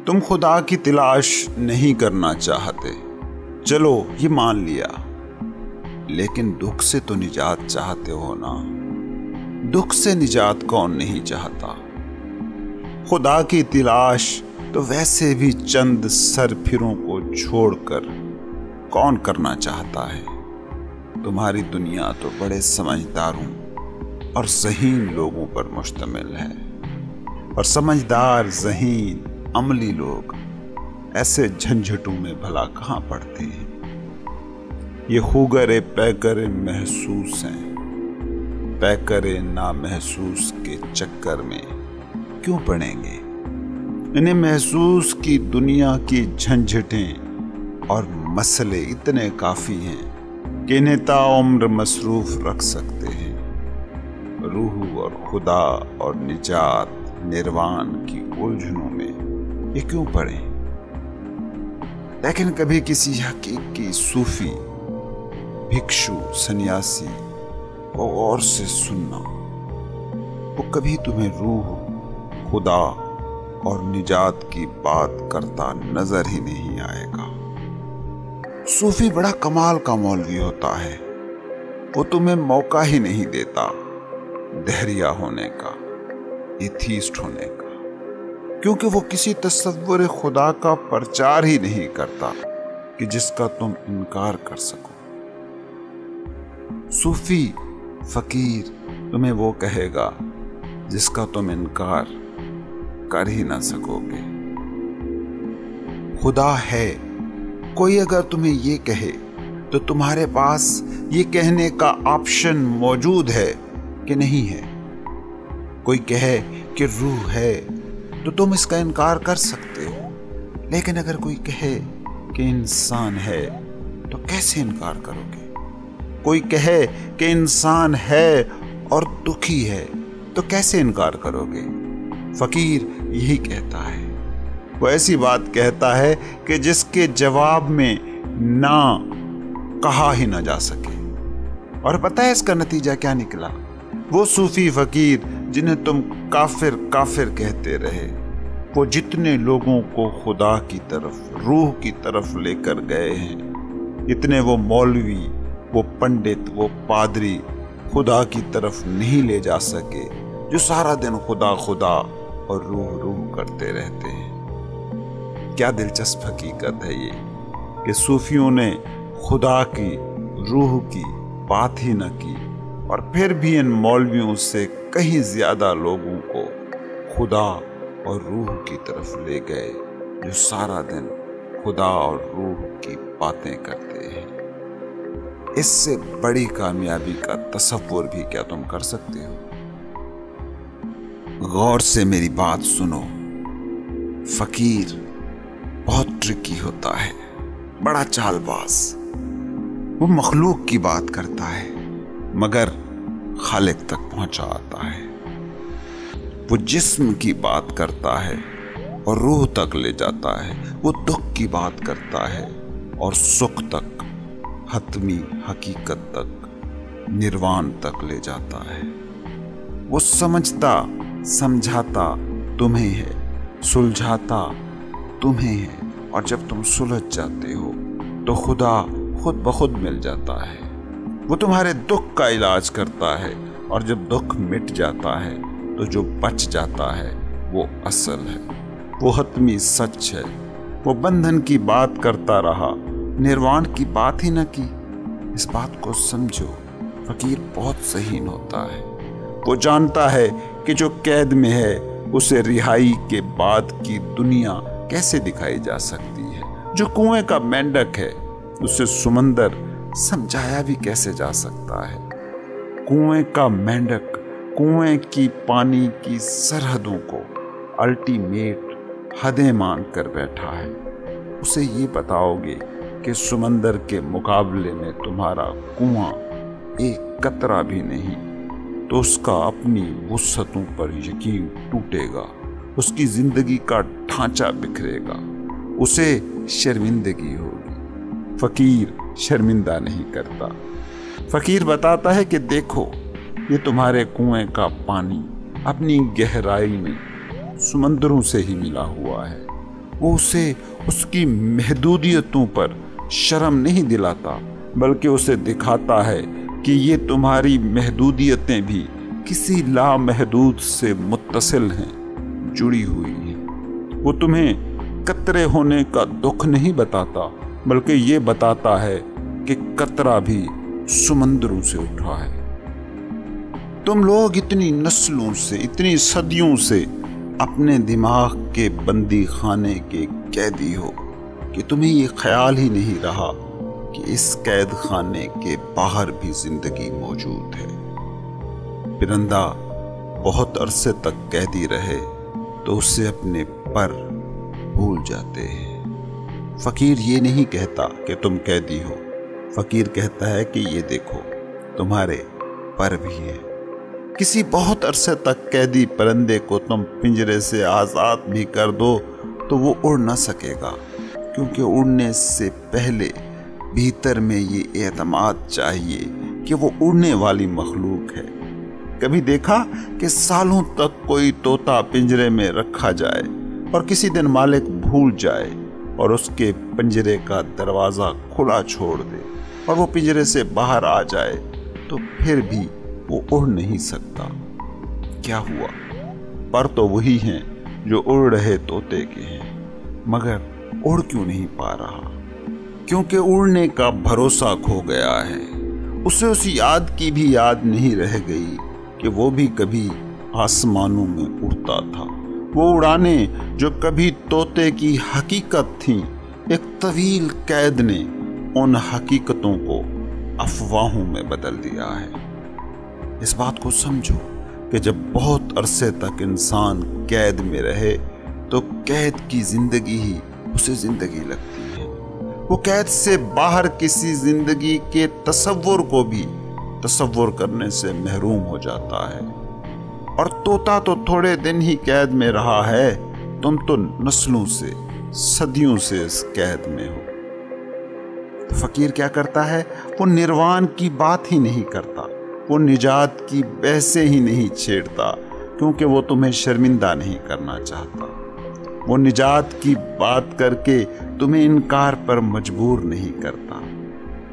تم خدا کی تلاش نہیں کرنا چاہتے، چلو یہ مان لیا، لیکن دکھ سے تو نجات چاہتے ہو نا؟ دکھ سے نجات کون نہیں چاہتا؟ خدا کی تلاش تو ویسے بھی چند سرپھروں کو چھوڑ کر کون کرنا چاہتا ہے؟ تمہاری دنیا تو بڑے سمجھداروں اور ذہین لوگوں پر مشتمل ہے، اور سمجھدار، ذہین، عملی لوگ ایسے جھنجھٹوں میں بھلا کہاں پڑتے ہیں؟ یہ خوگر پیکر محسوس ہیں، پیکر نامحسوس کے چکر میں کیوں پڑیں گے؟ انہیں محسوس کی دنیا کی جھنجھٹیں اور مسئلے اتنے کافی ہیں کہ انہیں تا عمر مصروف رکھ سکتے ہیں۔ روح اور خدا اور نجات، نروان کی الجھنوں میں یہ کیوں پڑیں؟ لیکن کبھی کسی حقیقی صوفی، بھکشو، سنیاسی کو غور سے سننا، وہ کبھی تمہیں روح، خدا اور نجات کی بات کرتا نظر ہی نہیں آئے گا۔ صوفی بڑا کمال کا مولوی ہوتا ہے، وہ تمہیں موقع ہی نہیں دیتا دہریہ ہونے کا، ایتھیسٹ ہونے کا، کیونکہ وہ کسی تصور خدا کا پرچار ہی نہیں کرتا کہ جس کا تم انکار کر سکو۔ صوفی فقیر تمہیں وہ کہے گا جس کا تم انکار کر ہی نہ سکو گے۔ خدا ہے، کوئی اگر تمہیں یہ کہے تو تمہارے پاس یہ کہنے کا آپشن موجود ہے کہ نہیں ہے۔ کوئی کہے کہ روح ہے تو تم اس کا انکار کر سکتے ہو، لیکن اگر کوئی کہے کہ انسان ہے تو کیسے انکار کرو گے؟ کوئی کہے کہ انسان ہے اور دکھی ہے تو کیسے انکار کرو گے؟ فقیر یہی کہتا ہے، وہ ایسی بات کہتا ہے کہ جس کے جواب میں نہ کہا ہی نہ جا سکے۔ اور پتہ ہے اس کا نتیجہ کیا نکلا؟ وہ صوفی فقیر جنہیں تم کافر کافر کہتے رہے، وہ جتنے لوگوں کو خدا کی طرف، روح کی طرف لے کر گئے ہیں، اتنے وہ مولوی، وہ پنڈت، وہ پادری خدا کی طرف نہیں لے جا سکے، جو سارا دن خدا خدا اور روح روح کرتے رہتے ہیں۔ کیا دلچسپ حقیقت ہے یہ کہ صوفیوں نے خدا کی، روح کی بات ہی نہ کی، اور پھر بھی ان مولویوں سے کہیں زیادہ لوگوں کو خدا اور روح کی طرف لے گئے، جو سارا دن خدا اور روح کی باتیں کرتے ہیں۔ اس سے بڑی کامیابی کا تصور بھی کیا تم کر سکتے ہو؟ غور سے میری بات سنو، فقیر بہت ٹرکی ہوتا ہے، بڑا چال باز۔ وہ مخلوق کی بات کرتا ہے مگر خالق تک پہنچا آتا ہے۔ وہ جسم کی بات کرتا ہے اور روح تک لے جاتا ہے۔ وہ دکھ کی بات کرتا ہے اور سکھ تک، حتمی حقیقت تک، نروان تک لے جاتا ہے۔ وہ سمجھتا، سمجھاتا تمہیں ہے، سلجھاتا تمہیں ہے، اور جب تم سلجھ جاتے ہو تو خدا خود بخود مل جاتا ہے۔ وہ تمہارے دکھ کا علاج کرتا ہے، اور جب دکھ مٹ جاتا ہے تو جو بچ جاتا ہے وہ اصل ہے، وہ حتمی سچ ہے۔ وہ بندھن کی بات کرتا رہا، نروان کی بات ہی نہ کی۔ اس بات کو سمجھو، فقیر بہت ذہین ہوتا ہے۔ وہ جانتا ہے کہ جو قید میں ہے اسے رہائی کے بعد کی دنیا کیسے دکھائی جا سکتی ہے۔ جو کنویں کا مینڈک ہے اسے سمندر سمجھایا بھی کیسے جا سکتا ہے۔ کنویں کا مینڈک کنویں کی پانی کی سرحدوں کو الٹیمیٹ حدیں مان کر بیٹھا ہے۔ اسے یہ بتاؤ گے کہ سمندر کے مقابلے میں تمہارا کنواں ایک قطرہ بھی نہیں، تو اس کا اپنی وسعتوں پر یقین ٹوٹے گا، اس کی زندگی کا ڈھانچہ بکھرے گا، اسے شرمندگی ہوگی۔ فقیر شرمندہ نہیں کرتا۔ فقیر بتاتا ہے کہ دیکھو، یہ تمہارے کنویں کا پانی اپنی گہرائی میں سمندروں سے ہی ملا ہوا ہے، وہ اسے اس کی محدودیتوں پر شرم نہیں دلاتا، بلکہ اسے دکھاتا ہے کہ یہ تمہاری محدودیتیں بھی کسی لامحدود سے متصل ہیں، جڑی ہوئی ہیں۔ وہ تمہیں قطرے ہونے کا دکھ نہیں بتاتا، بلکہ یہ بتاتا ہے کہ قطرہ بھی سمندروں سے اٹھا ہے۔ تم لوگ اتنی نسلوں سے، اتنی صدیوں سے اپنے دماغ کے بندی خانے کے قیدی ہو کہ تمہیں یہ خیال ہی نہیں رہا کہ اس قید خانے کے باہر بھی زندگی موجود ہے۔ پرندہ بہت عرصے تک قیدی رہے تو اسے اپنے پر بھول جاتے ہیں۔ فقیر یہ نہیں کہتا کہ تم قیدی ہو، فقیر کہتا ہے کہ یہ دیکھو تمہارے پر بھی ہے۔ کسی بہت عرصے تک قیدی پرندے کو تم پنجرے سے آزاد بھی کر دو تو وہ اڑ نہ سکے گا، کیونکہ اڑنے سے پہلے بھیتر میں یہ اعتماد چاہیے کہ وہ اڑنے والی مخلوق ہے۔ کبھی دیکھا کہ سالوں تک کوئی طوطا پنجرے میں رکھا جائے اور کسی دن مالک بھول جائے اور اس کے پنجرے کا دروازہ کھلا چھوڑ دے اور وہ پنجرے سے باہر آ جائے تو پھر بھی وہ اڑ نہیں سکتا؟ کیا ہوا؟ پر تو وہی ہیں جو اڑ رہے طوطے کے ہیں، مگر اڑ کیوں نہیں پا رہا؟ کیونکہ اڑنے کا بھروسہ کھو گیا ہے۔ اسے اس یاد کی بھی یاد نہیں رہ گئی کہ وہ بھی کبھی آسمانوں میں اڑتا تھا۔ وہ اڑانے جو کبھی طوطے کی حقیقت تھیں، ایک طویل قید نے ان حقیقتوں کو افواہوں میں بدل دیا ہے۔ اس بات کو سمجھو کہ جب بہت عرصے تک انسان قید میں رہے تو قید کی زندگی ہی اسے زندگی لگتی ہے۔ وہ قید سے باہر کسی زندگی کے تصور کو بھی تصور کرنے سے محروم ہو جاتا ہے۔ اور طوطا تو تھوڑے دن ہی قید میں رہا ہے، تم تو نسلوں سے، صدیوں سے اس قید میں ہو۔ تو فقیر کیا کرتا ہے؟ وہ نروان کی بات ہی نہیں کرتا، وہ نجات کی بحثیں ہی نہیں چھیڑتا، کیونکہ وہ تمہیں شرمندہ نہیں کرنا چاہتا۔ وہ نجات کی بات کر کے تمہیں انکار پر مجبور نہیں کرتا۔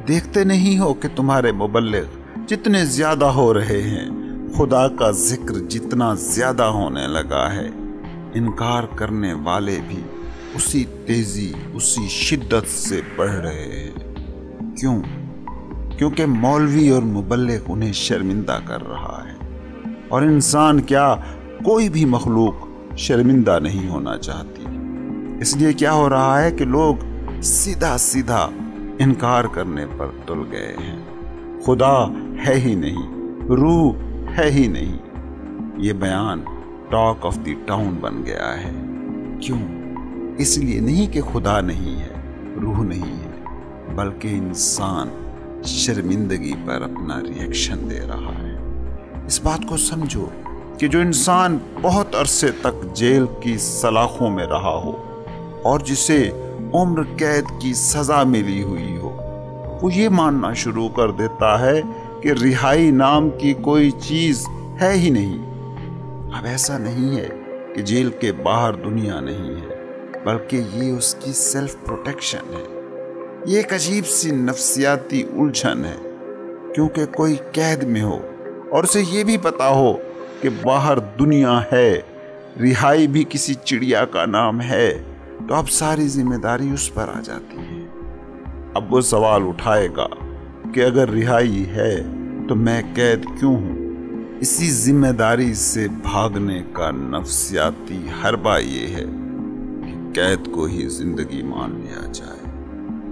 دیکھتے نہیں ہو کہ تمہارے مبلغ جتنے زیادہ ہو رہے ہیں، خدا کا ذکر جتنا زیادہ ہونے لگا ہے، انکار کرنے والے بھی اسی تیزی، اسی شدت سے بڑھ رہے ہیں۔ کیوں؟ کیونکہ مولوی اور مبلغ انہیں شرمندہ کر رہا ہے، اور انسان کیا کوئی بھی مخلوق شرمندہ نہیں ہونا چاہتی۔ اس لیے کیا ہو رہا ہے کہ لوگ سیدھا سیدھا انکار کرنے پر تل گئے ہیں۔ خدا ہے ہی نہیں، روح ہے ہی نہیں، یہ بیان ٹاک آف دی ٹاؤن بن گیا ہے۔ کیوں؟ اس لیے نہیں کہ خدا نہیں ہے، روح نہیں ہے، بلکہ انسان شرمندگی پر اپنا ری ایکشن دے رہا ہے۔ اس بات کو سمجھو کہ جو انسان بہت عرصے تک جیل کی سلاخوں میں رہا ہو اور جسے عمر قید کی سزا ملی ہوئی ہو، وہ یہ ماننا شروع کر دیتا ہے کہ رہائی نام کی کوئی چیز ہے ہی نہیں۔ اب ایسا نہیں ہے کہ جیل کے باہر دنیا نہیں ہے، بلکہ یہ اس کی سیلف پروٹیکشن ہے۔ یہ ایک عجیب سی نفسیاتی الجھن ہے، کیونکہ کوئی قید میں ہو اور اسے یہ بھی پتا ہو کہ باہر دنیا ہے، رہائی بھی کسی چڑیا کا نام ہے، تو اب ساری ذمہ داری اس پر آ جاتی ہے۔ اب وہ سوال اٹھائے گا کہ اگر رہائی ہے تو میں قید کیوں ہوں؟ اسی ذمہ داری سے بھاگنے کا نفسیاتی حربہ یہ ہے کہ قید کو ہی زندگی مان لیا جائے،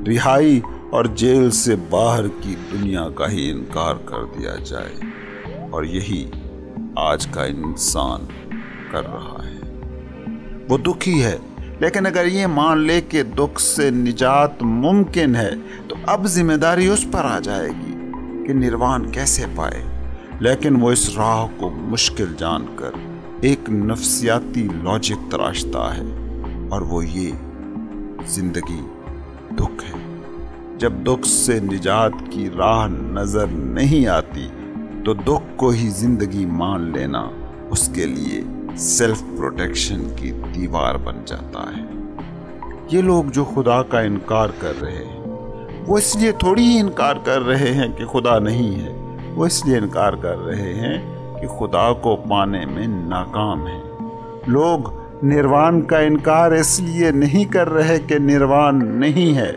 رہائی اور جیل سے باہر کی دنیا کا ہی انکار کر دیا جائے، اور یہی آج کا انسان کر رہا ہے۔ وہ دکھی ہے، لیکن اگر یہ مان لے کہ دکھ سے نجات ممکن ہے تو اب ذمہ داری اس پر آ جائے گی کہ نروان کیسے پائے۔ لیکن وہ اس راہ کو مشکل جان کر ایک نفسیاتی لاجک تراشتا ہے، اور وہ یہ: زندگی دکھ ہے۔ جب دکھ سے نجات کی راہ نظر نہیں آتی تو دکھ کو ہی زندگی مان لینا اس کے لیے سیلف پروٹیکشن کی دیوار بن جاتا ہے۔ یہ لوگ جو خدا کا انکار کر رہے ہیں وہ اس لیے تھوڑی ہی انکار کر رہے ہیں کہ خدا نہیں ہے، وہ اس لیے انکار کر رہے ہیں کہ خدا کو پانے میں ناکام ہیں۔ لوگ نروان کا انکار اس لیے نہیں کر رہے کہ نروان نہیں ہے،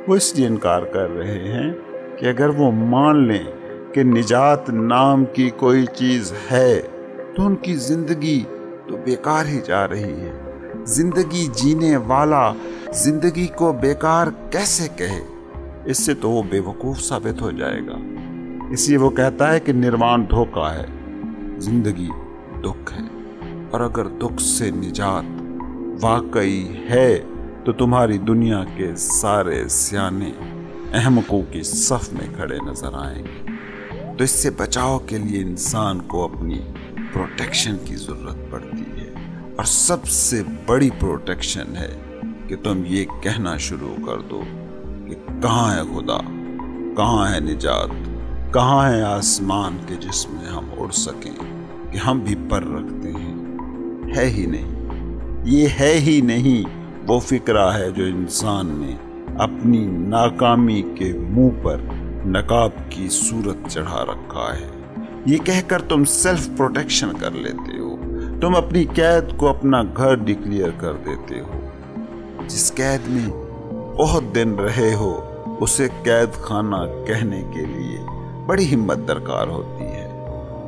وہ اس لیے انکار کر رہے ہیں کہ اگر وہ مان لیں کہ نجات نام کی کوئی چیز ہے تو ان کی زندگی تو بیکار ہی جا رہی ہے۔ زندگی جینے والا زندگی کو بیکار کیسے کہے؟ اس سے تو وہ بے وقوف ثابت ہو جائے گا۔ اس لیے وہ کہتا ہے کہ نروان دھوکہ ہے، زندگی دکھ ہے، اور اگر دکھ سے نجات واقعی ہے تو تمہاری دنیا کے سارے سیانے احمقوں کی صف میں کھڑے نظر آئیں گے۔ تو اس سے بچاؤ کے لیے انسان کو اپنی پروٹیکشن کی ضرورت پڑتی ہے، اور سب سے بڑی پروٹیکشن ہے کہ تم یہ کہنا شروع کر دو کہ کہاں ہے خدا، کہاں ہے نجات، کہاں ہے آسمان کے جس میں ہم اڑ سکیں کہ ہم بھی پر رکھتے ہیں؟ ہے ہی نہیں، یہ ہے ہی نہیں وہ فکرہ ہے جو انسان نے اپنی ناکامی کے منہ پر نقاب کی صورت چڑھا رکھا ہے۔ یہ کہہ کر تم سیلف پروٹیکشن کر لیتے ہو، تم اپنی قید کو اپنا گھر ڈکلیئر کر دیتے ہو۔ جس قید میں بہت دن رہے ہو اسے قید خانہ کہنے کے لیے بڑی ہمت درکار ہوتی ہے۔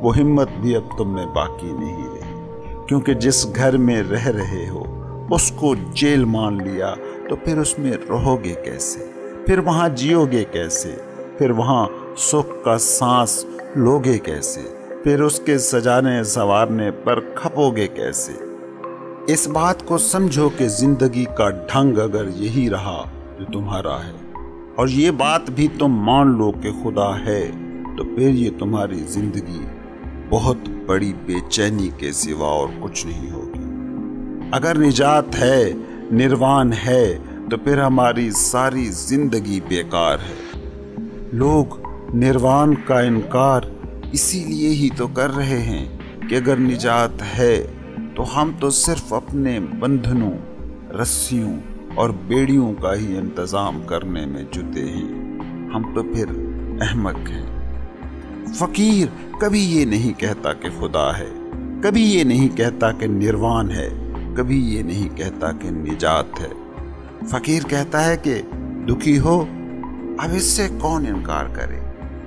وہ ہمت بھی اب تم میں باقی نہیں رہی، کیونکہ جس گھر میں رہ رہے ہو اس کو جیل مان لیا تو پھر اس میں رہو گے کیسے؟ پھر وہاں جیو گے کیسے؟ پھر وہاں سکھ کا سانس لوگے کیسے؟ پھر اس کے سجانے سنوارنے پر کھپو گے کیسے؟ اس بات کو سمجھو کہ زندگی کا ڈھنگ اگر یہی رہا جو تمہارا ہے، اور یہ بات بھی تم مان لو کہ خدا ہے، تو پھر یہ تمہاری زندگی بہت بڑی بے چینی کے سوا اور کچھ نہیں ہوگی۔ اگر نجات ہے، نروان ہے، تو پھر ہماری ساری زندگی بیکار ہے۔ لوگ نروان کا انکار اسی لیے ہی تو کر رہے ہیں کہ اگر نجات ہے تو ہم تو صرف اپنے بندھنوں، رسیوں اور بیڑیوں کا ہی انتظام کرنے میں جٹے ہیں۔ ہم تو پھر احمق ہیں۔ فقیر کبھی یہ نہیں کہتا کہ خدا ہے، کبھی یہ نہیں کہتا کہ نروان ہے، کبھی یہ نہیں کہتا کہ نجات ہے۔ فقیر کہتا ہے کہ دکھی ہو، اب اس سے کون انکار کرے؟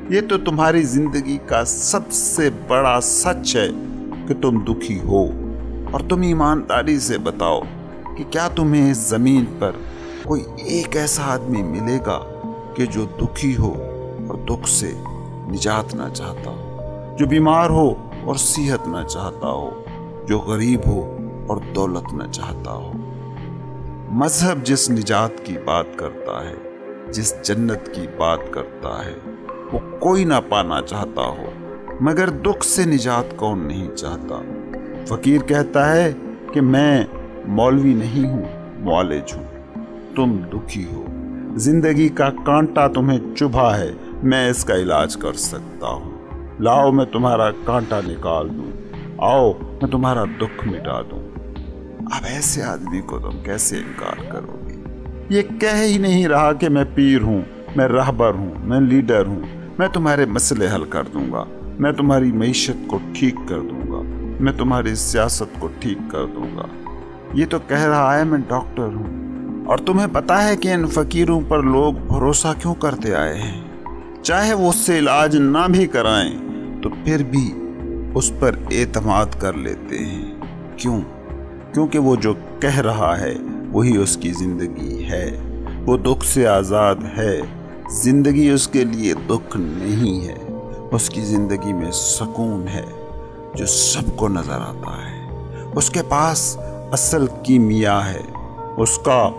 یہ تو تمہاری زندگی کا سب سے بڑا سچ ہے کہ تم دکھی ہو، اور تم ایمانداری سے بتاؤ کہ کیا تمہیں اس زمین پر کوئی ایک ایسا آدمی ملے گا کہ جو دکھی ہو اور دکھ سے نجات نہ چاہتا ہو، جو بیمار ہو اور صحت نہ چاہتا ہو، جو غریب ہو اور دولت نہ چاہتا ہو؟ مذہب جس نجات کی بات کرتا ہے، جس جنت کی بات کرتا ہے، وہ کوئی نہ پانا چاہتا ہو، مگر دکھ سے نجات کون نہیں چاہتا؟ فقیر کہتا ہے کہ میں مولوی نہیں ہوں، معالج ہوں۔ تم دکھی ہو، زندگی کا کانٹا تمہیں چبھا ہے، میں اس کا علاج کر سکتا ہوں۔ لاؤ میں تمہارا کانٹا نکال دوں، آؤ میں تمہارا دکھ مٹا دوں۔ اب ایسے آدمی کو تم کیسے انکار کرو گے؟ یہ کہہ ہی نہیں رہا کہ میں پیر ہوں، میں رہبر ہوں، میں لیڈر ہوں، میں تمہارے مسئلے حل کر دوں گا، میں تمہاری معیشت کو ٹھیک کر دوں گا، میں تمہاری سیاست کو ٹھیک کر دوں گا۔ یہ تو کہہ رہا ہے میں ڈاکٹر ہوں۔ اور تمہیں پتا ہے کہ ان فقیروں پر لوگ بھروسہ کیوں کرتے آئے ہیں؟ چاہے وہ اس سے علاج نہ بھی کرائیں تو پھر بھی اس پر اعتماد کر لیتے ہیں۔ کیوں؟ کیونکہ وہ جو کہہ رہا ہے وہی اس کی زندگی ہے۔ وہ دکھ سے آزاد ہے، زندگی اس کے لیے دکھ نہیں ہے۔ اس کی زندگی میں سکون ہے جو سب کو نظر آتا ہے۔ اس کے پاس اصل کیمیا ہے، اس کا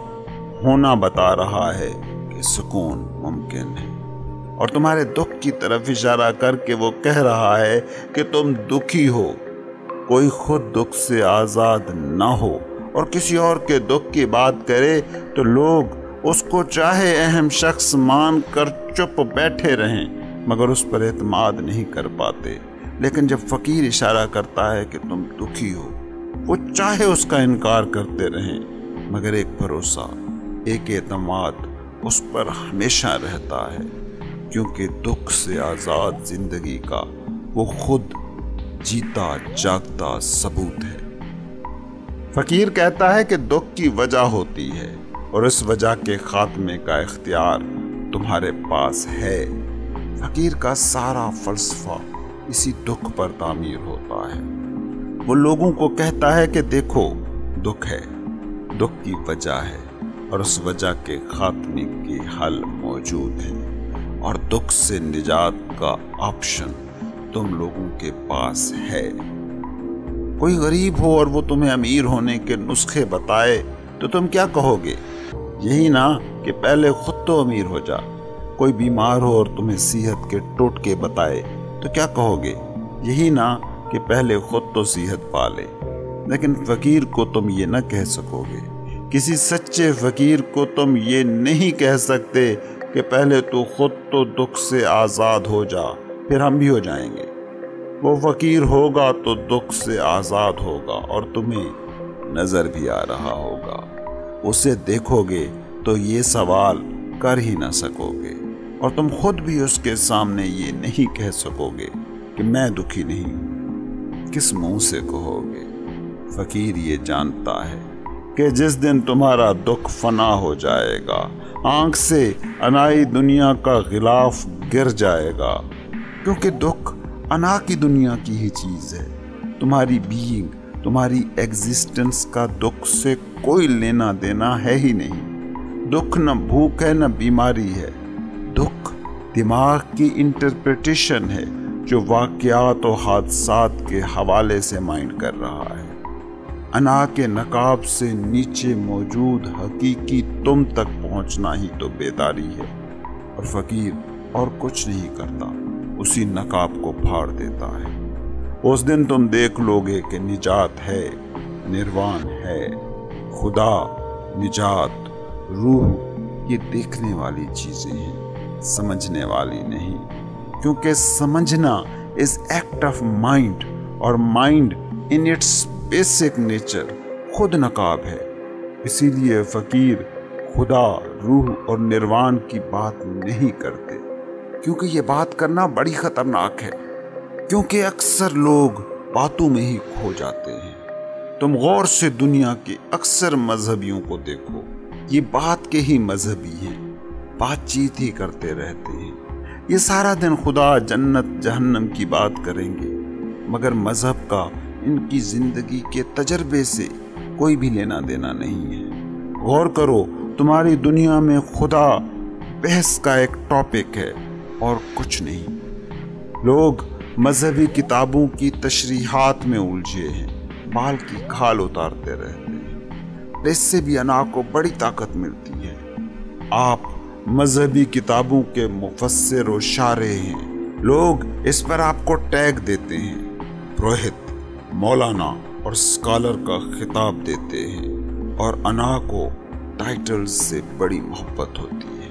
ہونا بتا رہا ہے کہ سکون ممکن ہے۔ اور تمہارے دکھ کی طرف اشارہ کر کے وہ کہہ رہا ہے کہ تم دکھی ہو۔ کوئی خود دکھ سے آزاد نہ ہو اور کسی اور کے دکھ کی بات کرے تو لوگ اس کو چاہے اہم شخص مان کر چپ بیٹھے رہیں، مگر اس پر اعتماد نہیں کر پاتے۔ لیکن جب فقیر اشارہ کرتا ہے کہ تم دکھی ہو، وہ چاہے اس کا انکار کرتے رہیں، مگر ایک بھروسہ ایک اعتماد اس پر ہمیشہ رہتا ہے، کیونکہ دکھ سے آزاد زندگی کا وہ خود جیتا جاگتا ثبوت ہے۔ فقیر کہتا ہے کہ دکھ کی وجہ ہوتی ہے اور اس وجہ کے خاتمے کا اختیار تمہارے پاس ہے۔ فقیر کا سارا فلسفہ اسی دکھ پر تعمیر ہوتا ہے۔ وہ لوگوں کو کہتا ہے کہ دیکھو، دکھ ہے، دکھ کی وجہ ہے اور اس وجہ کے خاتمے کے حل موجود ہیں، اور دکھ سے نجات کا آپشن تم لوگوں کے پاس ہے۔ کوئی غریب ہو اور وہ تمہیں امیر ہونے کے نسخے بتائے تو تم کیا کہو گے؟ یہی نا کہ پہلے خود تو امیر ہو جا۔ کوئی بیمار ہو اور تمہیں صحت کے ٹوٹکے بتائے تو کیا کہو گے؟ یہی نا کہ پہلے خود تو صحت پا لے۔ لیکن فقیر کو تم یہ نہ کہہ سکو گے۔ کسی سچے فقیر کو تم یہ نہیں کہہ سکتے کہ پہلے تو خود تو دکھ سے آزاد ہو جا، پھر ہم بھی ہو جائیں گے۔ وہ فقیر ہوگا تو دکھ سے آزاد ہوگا اور تمہیں نظر بھی آ رہا ہوگا۔ اسے دیکھو گے تو یہ سوال کر ہی نہ سکو گے، اور تم خود بھی اس کے سامنے یہ نہیں کہہ سکو گے کہ میں دکھی نہیں ہوں۔ کس منہ سے کہو گے؟ فقیر یہ جانتا ہے کہ جس دن تمہارا دکھ فنا ہو جائے گا، آنکھ سے انائی دنیا کا غلاف گر جائے گا، کیونکہ دکھ انا کی دنیا کی ہی چیز ہے۔ تمہاری بینگ، تمہاری ایگزسٹنس کا دکھ سے کوئی لینا دینا ہے ہی نہیں۔ دکھ نہ بھوک ہے نہ بیماری ہے، دکھ دماغ کی انٹرپریٹیشن ہے جو واقعات و حادثات کے حوالے سے مائنڈ کر رہا ہے۔ انا کے نقاب سے نیچے موجود حقیقی تم تک پہنچنا ہی تو بیداری ہے، اور فقیر اور کچھ نہیں کرتا، اسی نقاب کو پھاڑ دیتا ہے۔ اس دن تم دیکھ لو گے کہ نجات ہے، نروان ہے، خدا، نجات، روح، یہ دیکھنے والی چیزیں ہیں، سمجھنے والی نہیں، کیونکہ سمجھنا is act of mind، اور mind in its basic nature خود نقاب ہے۔ اسی لیے فقیر خدا، روح اور نروان کی بات نہیں کرتے، کیونکہ یہ بات کرنا بڑی خطرناک ہے، کیونکہ اکثر لوگ باتوں میں ہی کھو جاتے ہیں۔ تم غور سے دنیا کے اکثر مذہبیوں کو دیکھو، یہ بات کے ہی مذہبی ہیں، بات چیت ہی کرتے رہتے ہیں، یہ سارا دن خدا، جنت، جہنم کی بات کریں گے، مگر مذہب کا ان کی زندگی کے تجربے سے کوئی بھی لینا دینا نہیں ہے۔ غور کرو، تمہاری دنیا میں خدا بحث کا ایک ٹاپک ہے اور کچھ نہیں۔ لوگ مذہبی کتابوں کی تشریحات میں الجھے ہیں، بال کی کھال اتارتے رہتے ہیں۔ اس سے بھی انا کو بڑی طاقت ملتی ہے۔ آپ مذہبی کتابوں کے مفسر و شارح ہیں، لوگ اس پر آپ کو ٹیگ دیتے ہیں، پروہت، مولانا اور اسکالر کا خطاب دیتے ہیں، اور انا کو ٹائٹل سے بڑی محبت ہوتی ہے۔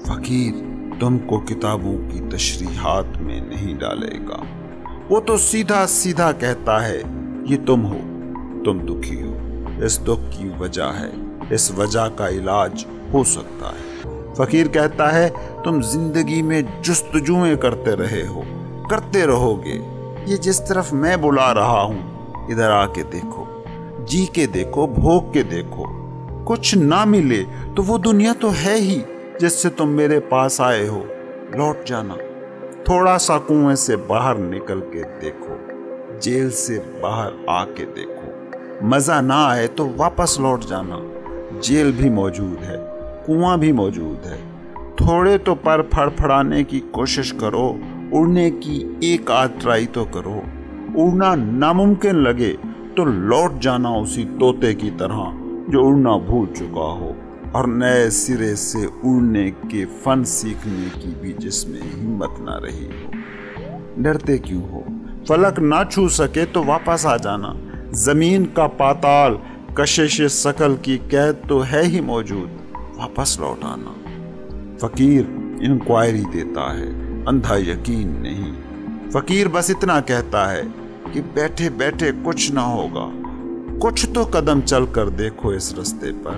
فقیر تم کو کتابوں کی تشریحات میں نہیں ڈالے گا، وہ تو سیدھا سیدھا کہتا ہے یہ تم ہو، تم دکھی ہو، اس دکھ کی وجہ ہے، اس وجہ کا علاج ہو سکتا ہے۔ فقیر کہتا ہے تم زندگی میں جستجویں کرتے رہے ہو، کرتے رہو گے، یہ جس طرف میں بلا رہا ہوں ادھر آ کے دیکھو، جی کے دیکھو، بھوگ کے دیکھو، کچھ نہ ملے تو وہ دنیا تو ہے ہی جس سے تم میرے پاس آئے ہو، لوٹ جانا، تھوڑا سا کنویں سے باہر نکل کے دیکھو، جیل سے باہر آ کے دیکھو، مزہ نہ آئے تو واپس لوٹ جانا، جیل بھی موجود ہے، کنواں بھی موجود ہے، تھوڑے تو پر پھڑ پھڑانے کی کوشش کرو، اڑنے کی ایک آدھ ٹرائی تو کرو، اڑنا ناممکن لگے تو لوٹ جانا اسی طوطے کی طرح جو اڑنا بھول چکا ہو، اور نئے سرے سے اڑنے کے فن سیکھنے کی بھی جس میں ہمت نہ رہی ہو۔ ڈرتے کیوں ہو؟ فلک نہ چھو سکے تو واپس آ جانا، زمین کا پاتال، کشش ثقل کی قید تو ہے ہی موجود، واپس لوٹ آنا۔ فقیر انکوائری دیتا ہے، اندھا یقین نہیں۔ فقیر بس اتنا کہتا ہے کہ بیٹھے بیٹھے کچھ نہ ہوگا، کچھ تو قدم چل کر دیکھو اس رستے پر،